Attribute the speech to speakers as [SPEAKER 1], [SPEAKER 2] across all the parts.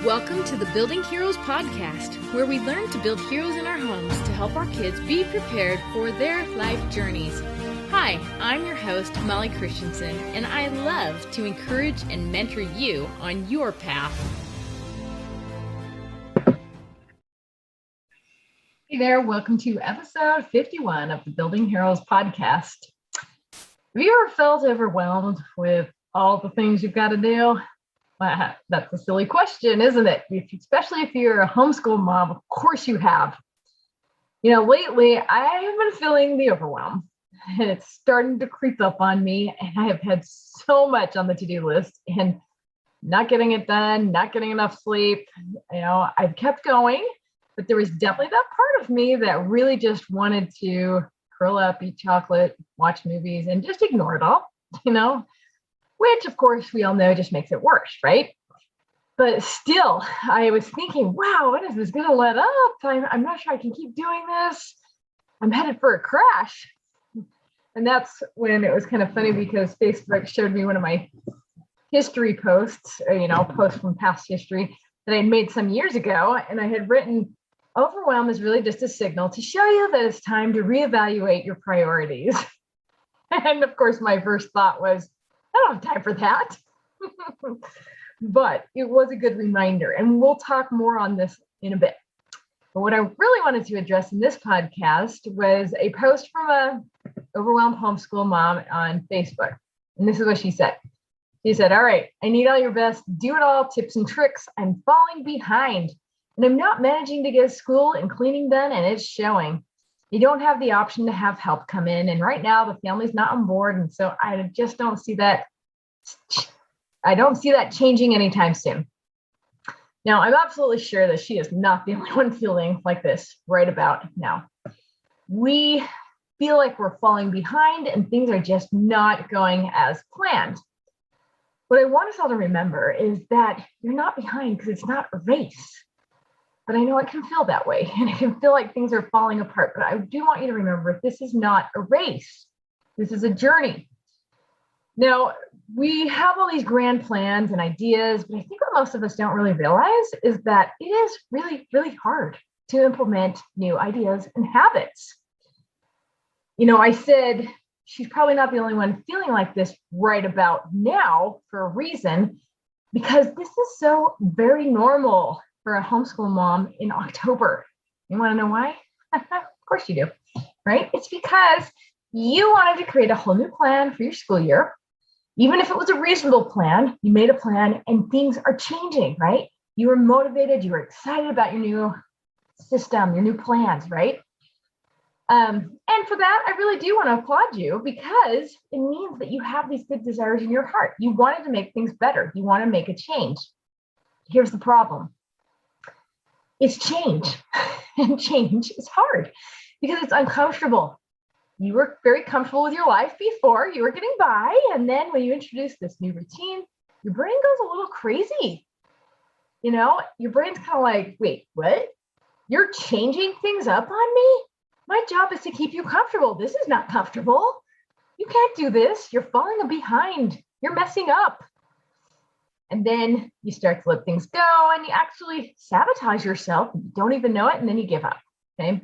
[SPEAKER 1] Welcome to the Building Heroes podcast, where we learn to build heroes in our homes to help our kids be prepared for their life journeys. Hi, I'm your host, Molly Christensen, and I love to encourage and mentor you on your path.
[SPEAKER 2] Hey there, welcome to episode 51 of the Building Heroes podcast. Have you ever felt overwhelmed with all the things you've got to do? Well, that's a silly question, isn't it? Especially if you're a homeschool mom, of course you have. Lately I have been feeling the overwhelm, and it's starting to creep up on me, and I have had so much on the to-do list and not getting it done, not getting enough sleep. I've kept going, but there was definitely that part of me that really just wanted to curl up, eat chocolate, watch movies, and just ignore it all, which of course we all know just makes it worse, right? But still, I was thinking, wow, when is this going to let up? I'm not sure I can keep doing this. I'm headed for a crash. And that's when it was kind of funny because Facebook showed me one of my history posts, posts from past history that I had made some years ago. And I had written, overwhelm is really just a signal to show you that it's time to reevaluate your priorities. And of course, my first thought was, I don't have time for that. But it was a good reminder, and we'll talk more on this in a bit. But what I really wanted to address in this podcast was a post from a overwhelmed homeschool mom on Facebook. And this is what she said. She said, all right, I need all your best, do it all, tips and tricks. I'm falling behind, and I'm not managing to get school and cleaning done, and it's showing. You don't have the option to have help come in. And right now the family's not on board. And so I just don't see that. I don't see that changing anytime soon. Now, I'm absolutely sure that she is not the only one feeling like this right about now. We feel like we're falling behind and things are just not going as planned. What I want us all to remember is that you're not behind because it's not a race. But I know it can feel that way, and it can feel like things are falling apart. But I do want you to remember, this is not a race. This is a journey. Now, we have all these grand plans and ideas, but I think what most of us don't really realize is that it is really, really hard to implement new ideas and habits. I said she's probably not the only one feeling like this right about now for a reason, because this is so very normal for a homeschool mom in October. You want to know why? Of course you do, right? It's because you wanted to create a whole new plan for your school year. Even if it was a reasonable plan, you made a plan and things are changing, right? You were motivated, you were excited about your new system, your new plans, right? And for that, I really do want to applaud you, because it means that you have these good desires in your heart. You wanted to make things better. You want to make a change. Here's the problem. It's change, and change is hard because it's uncomfortable. You were very comfortable with your life before, you were getting by, and then when you introduce this new routine, your brain goes a little crazy. Your brain's kind of like, wait, what? You're changing things up on me? My job is to keep you comfortable. This is not comfortable. You can't do this. You're falling behind. You're messing up. And then you start to let things go and you actually sabotage yourself. You don't even know it, and then you give up. Okay.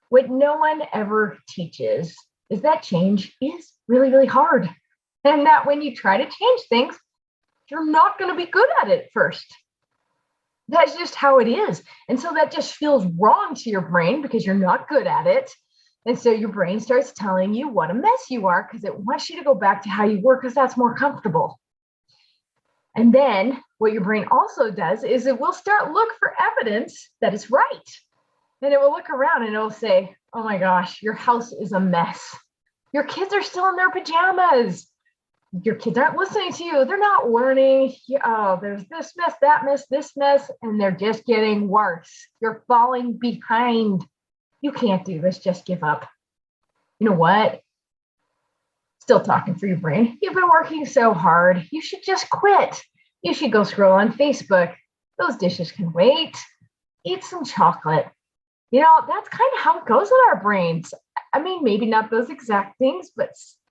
[SPEAKER 2] What no one ever teaches is that change is really, really hard. And that when you try to change things, you're not going to be good at it first. That's just how it is. And so that just feels wrong to your brain because you're not good at it. And so your brain starts telling you what a mess you are because it wants you to go back to how you were because that's more comfortable. And then what your brain also does is it will start look for evidence that it's right. And it will look around and it will say, oh my gosh, your house is a mess. Your kids are still in their pajamas. Your kids aren't listening to you. They're not learning. Oh, there's this mess, that mess, this mess, and they're just getting worse. You're falling behind. You can't do this. Just give up. You know what? Still talking for your brain. You've been working so hard. You should just quit. You should go scroll on Facebook. Those dishes can wait. Eat some chocolate. That's kind of how it goes in our brains. I mean, maybe not those exact things, but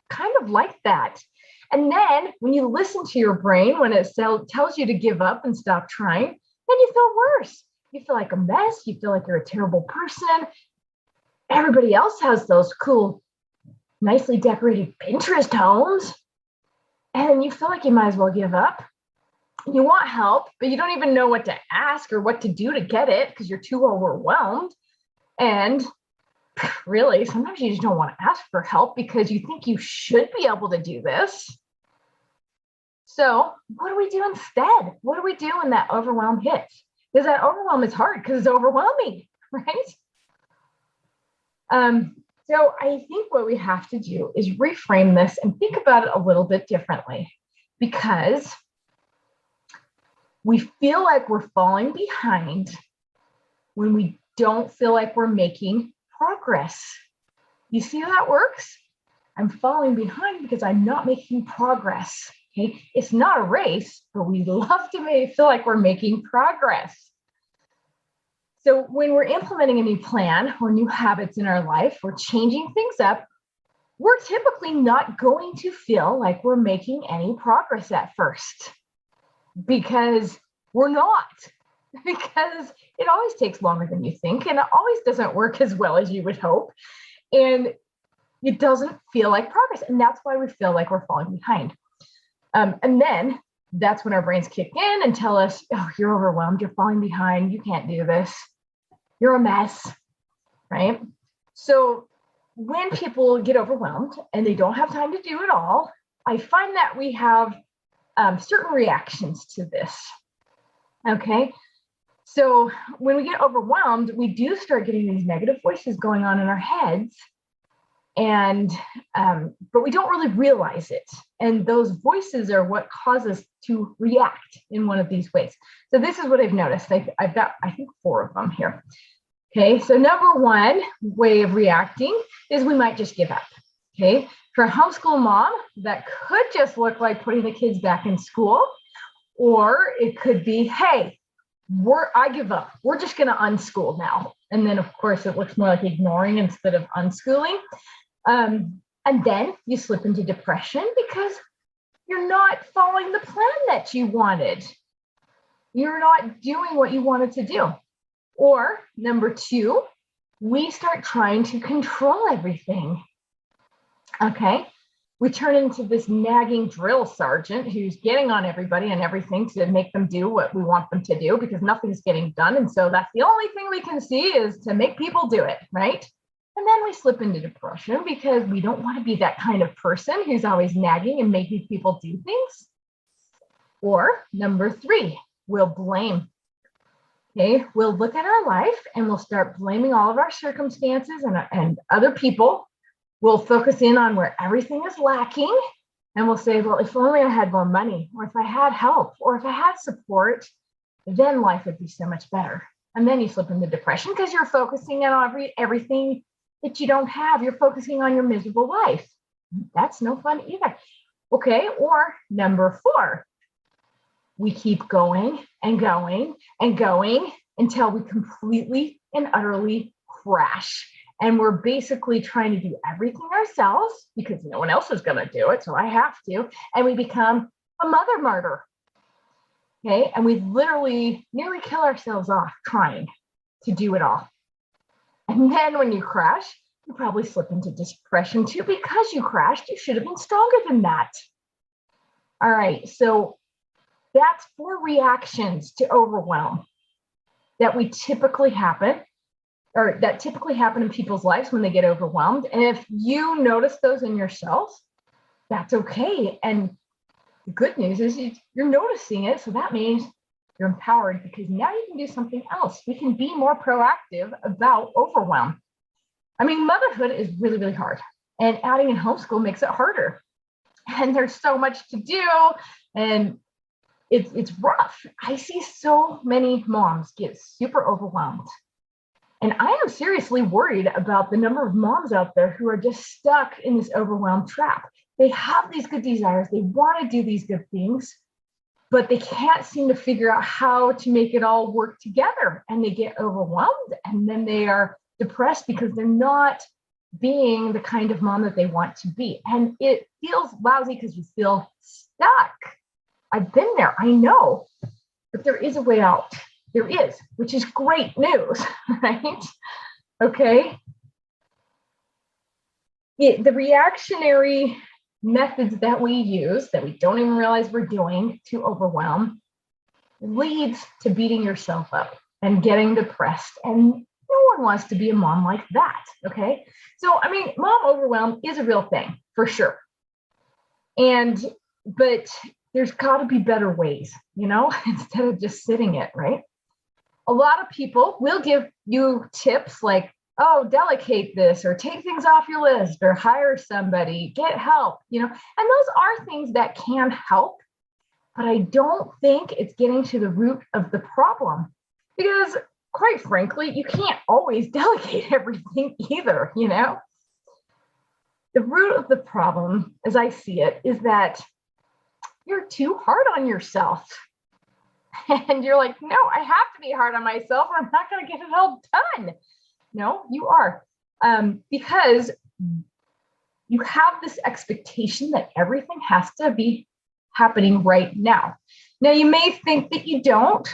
[SPEAKER 2] kind of like that. And then when you listen to your brain, when it tells you to give up and stop trying, then you feel worse. You feel like a mess. You feel like you're a terrible person. Everybody else has those cool, nicely decorated Pinterest homes. And you feel like you might as well give up. You want help, but you don't even know what to ask or what to do to get it because you're too overwhelmed. And really, sometimes you just don't want to ask for help because you think you should be able to do this. So what do we do instead? What do we do when that overwhelm hits? Because that overwhelm is hard because it's overwhelming, right? So I think what we have to do is reframe this and think about it a little bit differently, because we feel like we're falling behind when we don't feel like we're making progress. You see how that works? I'm falling behind because I'm not making progress. Okay, it's not a race, but we love to feel like we're making progress. So when we're implementing a new plan or new habits in our life, we're changing things up, we're typically not going to feel like we're making any progress at first, because we're not, because it always takes longer than you think, and it always doesn't work as well as you would hope, and it doesn't feel like progress, and that's why we feel like we're falling behind. And then that's when our brains kick in and tell us, oh, you're overwhelmed, you're falling behind, you can't do this, you're a mess, right? So when people get overwhelmed and they don't have time to do it all, I find that we have certain reactions to this, okay? So when we get overwhelmed, we do start getting these negative voices going on in our heads, and but we don't really realize it. And those voices are what cause us to react in one of these ways. So this is what I've noticed. I've got, I think, 4 of them here. Okay, so number one way of reacting is we might just give up. Okay, for a homeschool mom, that could just look like putting the kids back in school, or it could be, hey, I give up. We're just going to unschool now. And then, of course, it looks more like ignoring instead of unschooling. And then you slip into depression because you're not following the plan that you wanted. You're not doing what you wanted to do. Or number 2, we start trying to control everything. Okay, we turn into this nagging drill sergeant who's getting on everybody and everything to make them do what we want them to do because nothing's getting done. And so that's the only thing we can see is to make people do it, right? And then we slip into depression because we don't want to be that kind of person who's always nagging and making people do things. Or number 3, we'll blame. Okay, we'll look at our life and we'll start blaming all of our circumstances and other people. We'll focus in on where everything is lacking, and we'll say, well, if only I had more money, or if I had help, or if I had support, then life would be so much better. And then you slip into depression because you're focusing on everything that you don't have. You're focusing on your miserable life. That's no fun either. Okay, or number 4, we keep going and going and going until we completely and utterly crash. And we're basically trying to do everything ourselves because no one else is going to do it, so I have to. And we become a mother martyr. Okay, and we literally nearly kill ourselves off trying to do it all. And then when you crash, you probably slip into depression too because you crashed. You should have been stronger than that. All right, so that's 4 reactions to overwhelm that typically happen in people's lives when they get overwhelmed. And if you notice those in yourself, that's okay. And the good news is you're noticing it. So that means you're empowered because now you can do something else. We can be more proactive about overwhelm. I mean, motherhood is really, really hard. And adding in homeschool makes it harder. And there's so much to do. And it's rough. I see so many moms get super overwhelmed. And I am seriously worried about the number of moms out there who are just stuck in this overwhelmed trap. They have these good desires. They want to do these good things, but they can't seem to figure out how to make it all work together. And they get overwhelmed, and then they are depressed because they're not being the kind of mom that they want to be. And it feels lousy because you feel stuck. I've been there, I know, but there is a way out. There is, which is great news, right? Okay. The reactionary methods that we use that we don't even realize we're doing to overwhelm leads to beating yourself up and getting depressed. And no one wants to be a mom like that. Okay. So, I mean, mom overwhelm is a real thing for sure. But there's got to be better ways, instead of just sitting it, right? A lot of people will give you tips like, oh, delegate this, or take things off your list, or hire somebody, get help, and those are things that can help, but I don't think it's getting to the root of the problem, because quite frankly, you can't always delegate everything either, The root of the problem, as I see it, is that you're too hard on yourself. And you're like, no, I have to be hard on myself or I'm not going to get it all done. No, you are. Because you have this expectation that everything has to be happening right now. Now, you may think that you don't.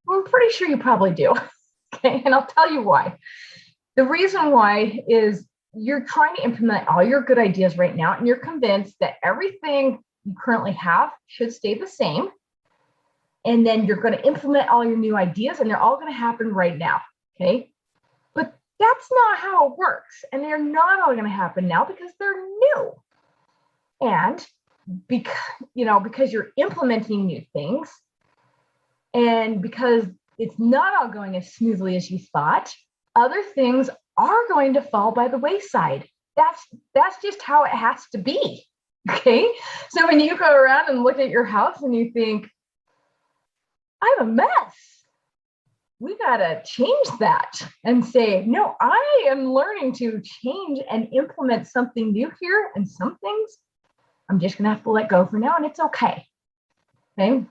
[SPEAKER 2] I'm pretty sure you probably do. Okay, and I'll tell you why. The reason why is you're trying to implement all your good ideas right now, and you're convinced that everything you currently have should stay the same. And then you're going to implement all your new ideas, and they're all going to happen right now. Okay. But that's not how it works. And they're not all going to happen now because they're new. And because you're implementing new things, and because it's not all going as smoothly as you thought, other things are going to fall by the wayside. That's just how it has to be. Okay. So when you go around and look at your house and you think, I'm a mess, we got to change that and say, no, I am learning to change and implement something new here. And some things I'm just going to have to let go for now, and it's okay. Okay.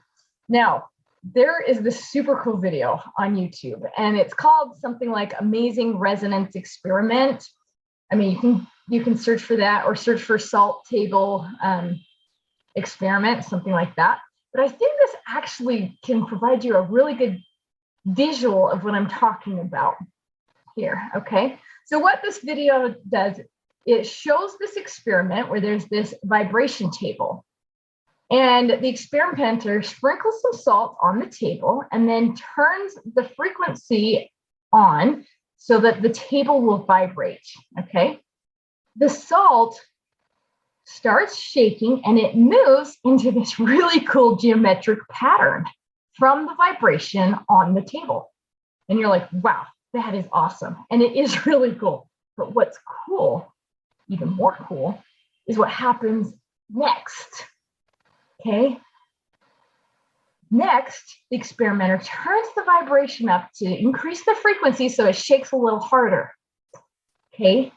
[SPEAKER 2] Now, there is this super cool video on YouTube, and it's called something like Amazing Resonance Experiment. I mean, you can search for that, or search for salt table experiment, something like that. But I think this actually can provide you a really good visual of what I'm talking about here, okay? So what this video does, it shows this experiment where there's this vibration table. And the experimenter sprinkles some salt on the table and then turns the frequency on so that the table will vibrate, okay? The salt starts shaking and it moves into this really cool geometric pattern from the vibration on the table. And you're like, wow, that is awesome. And it is really cool. But what's cool, even more cool, is what happens next. Okay. Next, the experimenter turns the vibration up to increase the frequency so it shakes a little harder. Okay.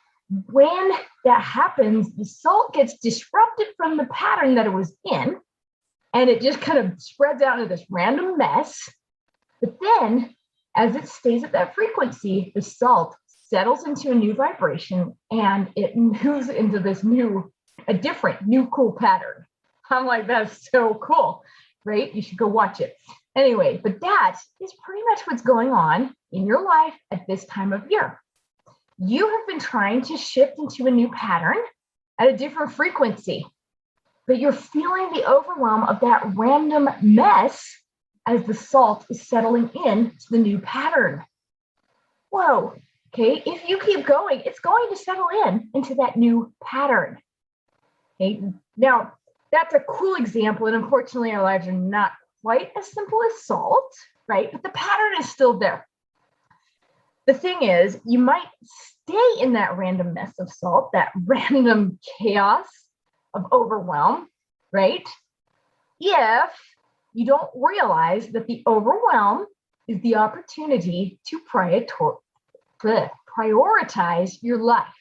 [SPEAKER 2] When that happens, the salt gets disrupted from the pattern that it was in, and it just kind of spreads out into this random mess. But then, as it stays at that frequency, the salt settles into a new vibration, and it moves into this different new cool pattern. I'm like, that's so cool, right? You should go watch it. Anyway, but that is pretty much what's going on in your life at this time of year. You have been trying to shift into a new pattern at a different frequency, but you're feeling the overwhelm of that random mess as the salt is settling in to the new pattern. Whoa, okay, if you keep going, it's going to settle into that new pattern. Okay, now that's a cool example, and unfortunately our lives are not quite as simple as salt, right? But the pattern is still there. The thing is, you might stay in that random mess of salt, that random chaos of overwhelm, right? If you don't realize that the overwhelm is the opportunity to prioritize your life,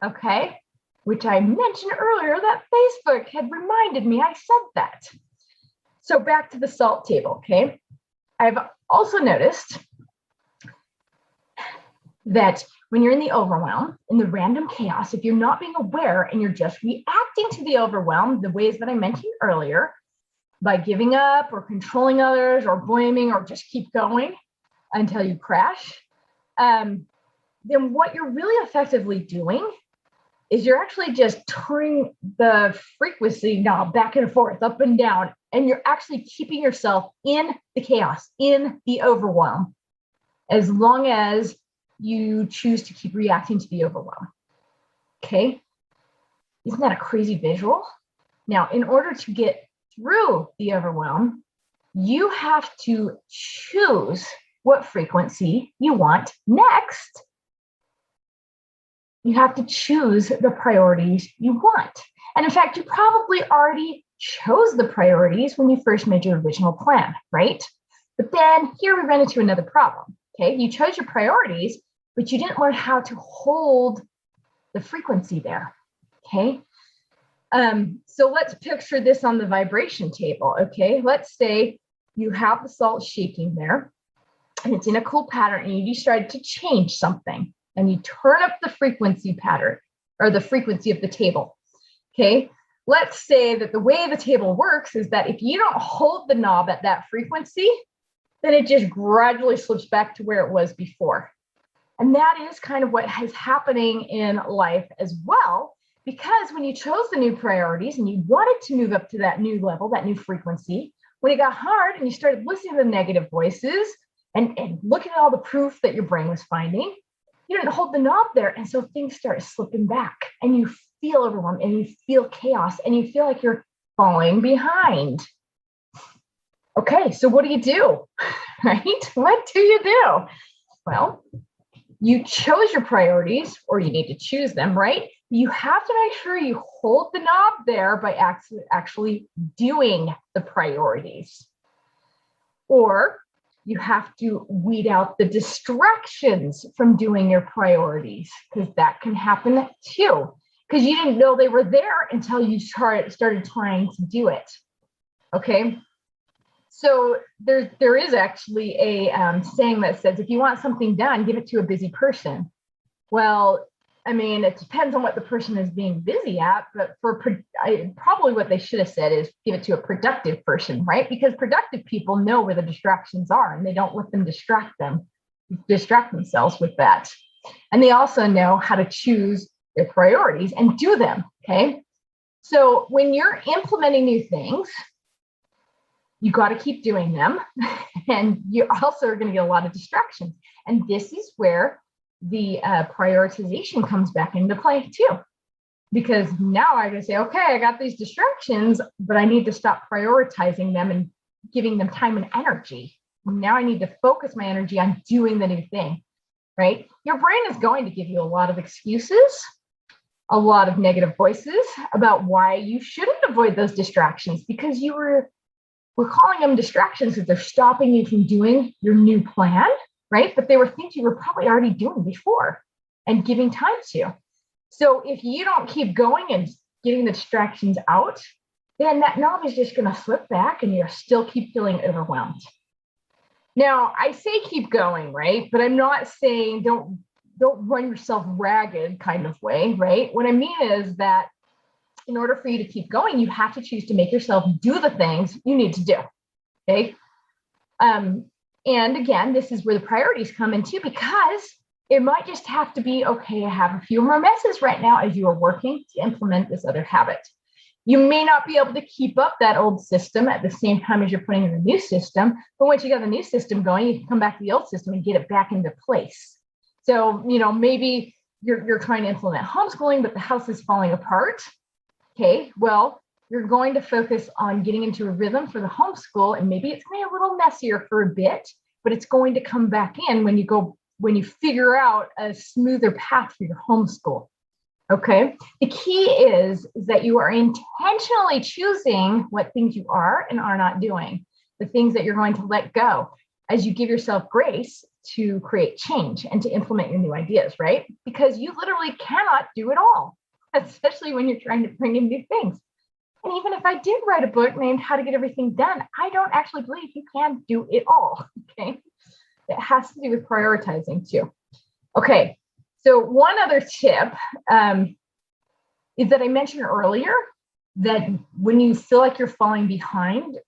[SPEAKER 2] okay? Which I mentioned earlier that Facebook had reminded me I said that. So back to the salt table, okay? I've also noticed that when you're in the overwhelm, in the random chaos, if you're not being aware and you're just reacting to the overwhelm, the ways that I mentioned earlier, by giving up or controlling others or blaming or just keep going until you crash, then what you're really effectively doing is you're actually just turning the frequency knob back and forth, up and down, and you're actually keeping yourself in the chaos, in the overwhelm, as long as you choose to keep reacting to the overwhelm. Okay? Isn't that a crazy visual? Now, in order to get through the overwhelm, you have to choose what frequency you want next. You have to choose the priorities you want. And in fact, you probably already chose the priorities when you first made your original plan, right? But then here we run into another problem, okay? You chose your priorities, but you didn't learn how to hold the frequency there, okay? So let's picture this on the vibration table, okay? Let's say you have the salt shaking there, and it's in a cool pattern, and you decide to change something. And you turn up the frequency pattern or the frequency of the table. Okay. Let's say that the way the table works is that if you don't hold the knob at that frequency, then it just gradually slips back to where it was before. And that is kind of what is happening in life as well, because when you chose the new priorities and you wanted to move up to that new level, that new frequency, when it got hard and you started listening to the negative voices and looking at all the proof that your brain was finding, you didn't hold the knob there. And so things start slipping back and you feel overwhelmed and you feel chaos and you feel like you're falling behind. Okay, so what do? Right? What do you do? Well, you chose your priorities, or you need to choose them, right? You have to make sure you hold the knob there by actually doing the priorities. Or you have to weed out the distractions from doing your priorities, because that can happen too, because you didn't know they were there until you started trying to do it. Okay. So there is actually a saying that says, if you want something done, give it to a busy person. Well, I mean, it depends on what the person is being busy at, but probably what they should have said is give it to a productive person, right? Because productive people know where the distractions are and they don't let them distract themselves with that. And they also know how to choose their priorities and do them, okay? So when you're implementing new things, you got to keep doing them. And you also are going to get a lot of distractions. And this is where the prioritization comes back into play too. Because now I can say, okay, I got these distractions, but I need to stop prioritizing them and giving them time and energy. Now I need to focus my energy on doing the new thing, right? Your brain is going to give you a lot of excuses, a lot of negative voices about why you shouldn't avoid those distractions, because we're calling them distractions because they're stopping you from doing your new plan, right? But they were things you were probably already doing before and giving time to. So if you don't keep going and getting the distractions out, then that knob is just going to slip back and you'll still keep feeling overwhelmed. Now, I say keep going, right? But I'm not saying don't run yourself ragged kind of way, right? What I mean is that in order for you to keep going, you have to choose to make yourself do the things you need to do, okay? And again, this is where the priorities come in too, because it might just have to be, okay, I have a few more messes right now as you are working to implement this other habit. You may not be able to keep up that old system at the same time as you're putting in the new system, but once you got the new system going, you can come back to the old system and get it back into place. So, maybe you're trying to implement homeschooling, but the house is falling apart. Okay, well, you're going to focus on getting into a rhythm for the homeschool, and maybe it's going to be a little messier for a bit, but it's going to come back in when you figure out a smoother path for your homeschool. Okay, the key is that you are intentionally choosing what things you are and are not doing, the things that you're going to let go as you give yourself grace to create change and to implement your new ideas, right? Because you literally cannot do it all, especially when you're trying to bring in new things. And even if I did write a book named How to Get Everything Done, I don't actually believe you can do it all, okay? It has to do with prioritizing too. Okay, so one other tip is that I mentioned earlier that when you feel like you're falling behind,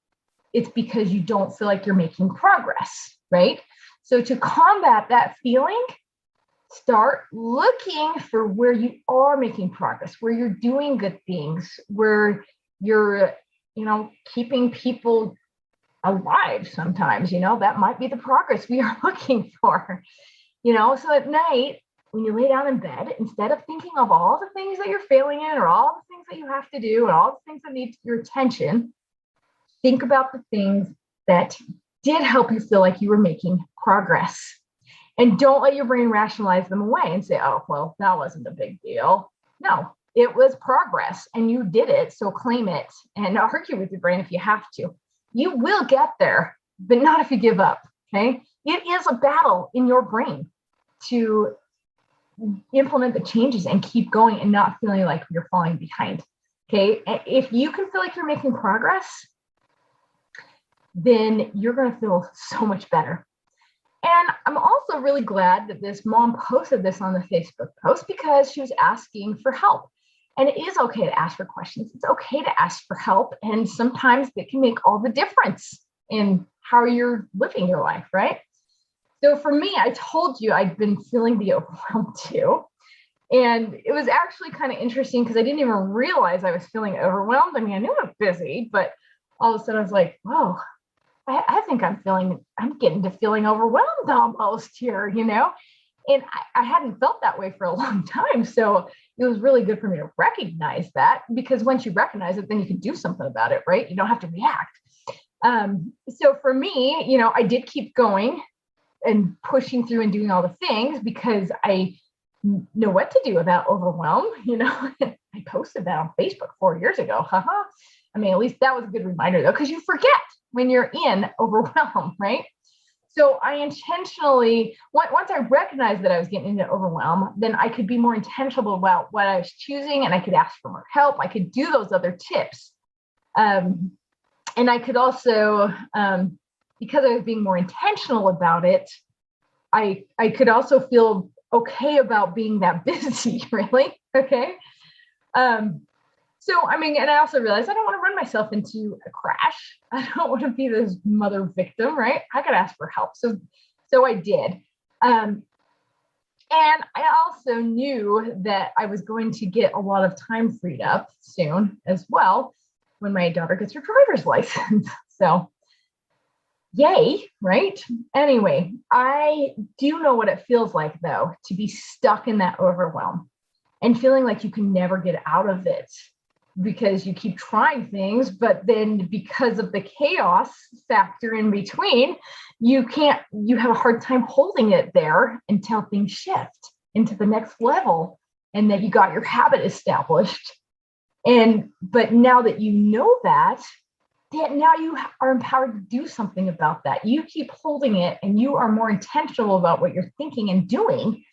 [SPEAKER 2] it's because you don't feel like you're making progress, right? So to combat that feeling, start looking for where you are making progress, where you're doing good things, where you're, keeping people alive sometimes, that might be the progress we are looking for, so at night, when you lay down in bed, instead of thinking of all the things that you're failing in or all the things that you have to do and all the things that need your attention, think about the things that did help you feel like you were making progress. And don't let your brain rationalize them away and say, oh, well, that wasn't a big deal. No, it was progress and you did it. So claim it and argue with your brain if you have to. You will get there, but not if you give up. Okay. It is a battle in your brain to implement the changes and keep going and not feeling like you're falling behind. Okay. If you can feel like you're making progress, then you're going to feel so much better. And I'm also really glad that this mom posted this on the Facebook post because she was asking for help. And it is okay to ask for questions. It's okay to ask for help. And sometimes it can make all the difference in how you're living your life, right? So for me, I told you I'd been feeling the overwhelm too. And it was actually kind of interesting because I didn't even realize I was feeling overwhelmed. I mean, I knew I was busy, but all of a sudden I was like, whoa, I think I'm getting to feeling overwhelmed almost here, and I hadn't felt that way for a long time. So it was really good for me to recognize that, because once you recognize it, then you can do something about it, right? You don't have to react. So for me, I did keep going and pushing through and doing all the things because I know what to do about overwhelm. I posted that on Facebook 4 years ago. I mean, at least that was a good reminder though, because you forget when you're in overwhelm, right? So I intentionally, once I recognized that I was getting into overwhelm, then I could be more intentional about what I was choosing, and I could ask for more help. I could do those other tips. And I could also, because I was being more intentional about it, I could also feel okay about being that busy, really, okay? So, I mean, and I also realized I don't want to run myself into a crash. I don't want to be this mother victim, right? I got to ask for help. So I did. And I also knew that I was going to get a lot of time freed up soon as well when my daughter gets her driver's license. So yay, right? Anyway, I do know what it feels like, though, to be stuck in that overwhelm and feeling like you can never get out of it, because you keep trying things, but then because of the chaos factor in between, you have a hard time holding it there until things shift into the next level and that you got your habit established. But now that you know that now you are empowered to do something about that. You keep holding it and you are more intentional about what you're thinking and doing,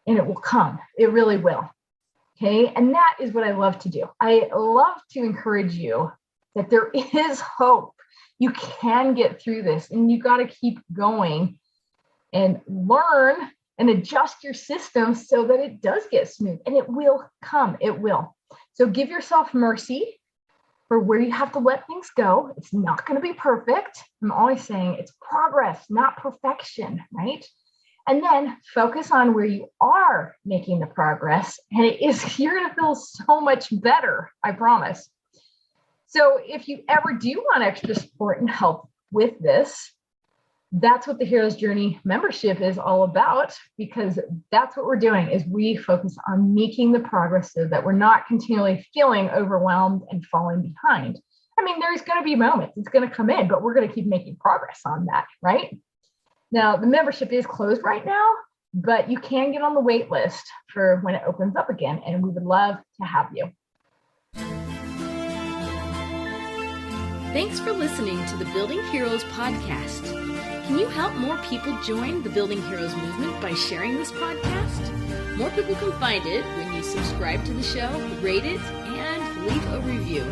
[SPEAKER 2] and it will come. It really will. Okay. And that is what I love to do. I love to encourage you that there is hope. You can get through this, and you got to keep going and learn and adjust your system so that it does get smooth, and it will come. It will. So give yourself mercy for where you have to let things go. It's not going to be perfect. I'm always saying it's progress, not perfection, right? And then focus on where you are making the progress. And you're going to feel so much better, I promise. So if you ever do want extra support and help with this, that's what the Hero's Journey membership is all about, because that's what we're doing is we focus on making the progress so that we're not continually feeling overwhelmed and falling behind. I mean, there's going to be moments it's going to come in, but we're going to keep making progress on that, right? Now, the membership is closed right now, but you can get on the wait list for when it opens up again, and we would love to have you.
[SPEAKER 1] Thanks for listening to the Building Heroes podcast. Can you help more people join the Building Heroes movement by sharing this podcast? More people can find it when you subscribe to the show, rate it, and leave a review.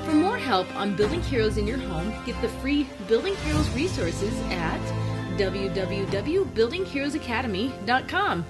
[SPEAKER 1] For more help on building heroes in your home, get the free Building Heroes resources at www.buildingheroesacademy.com.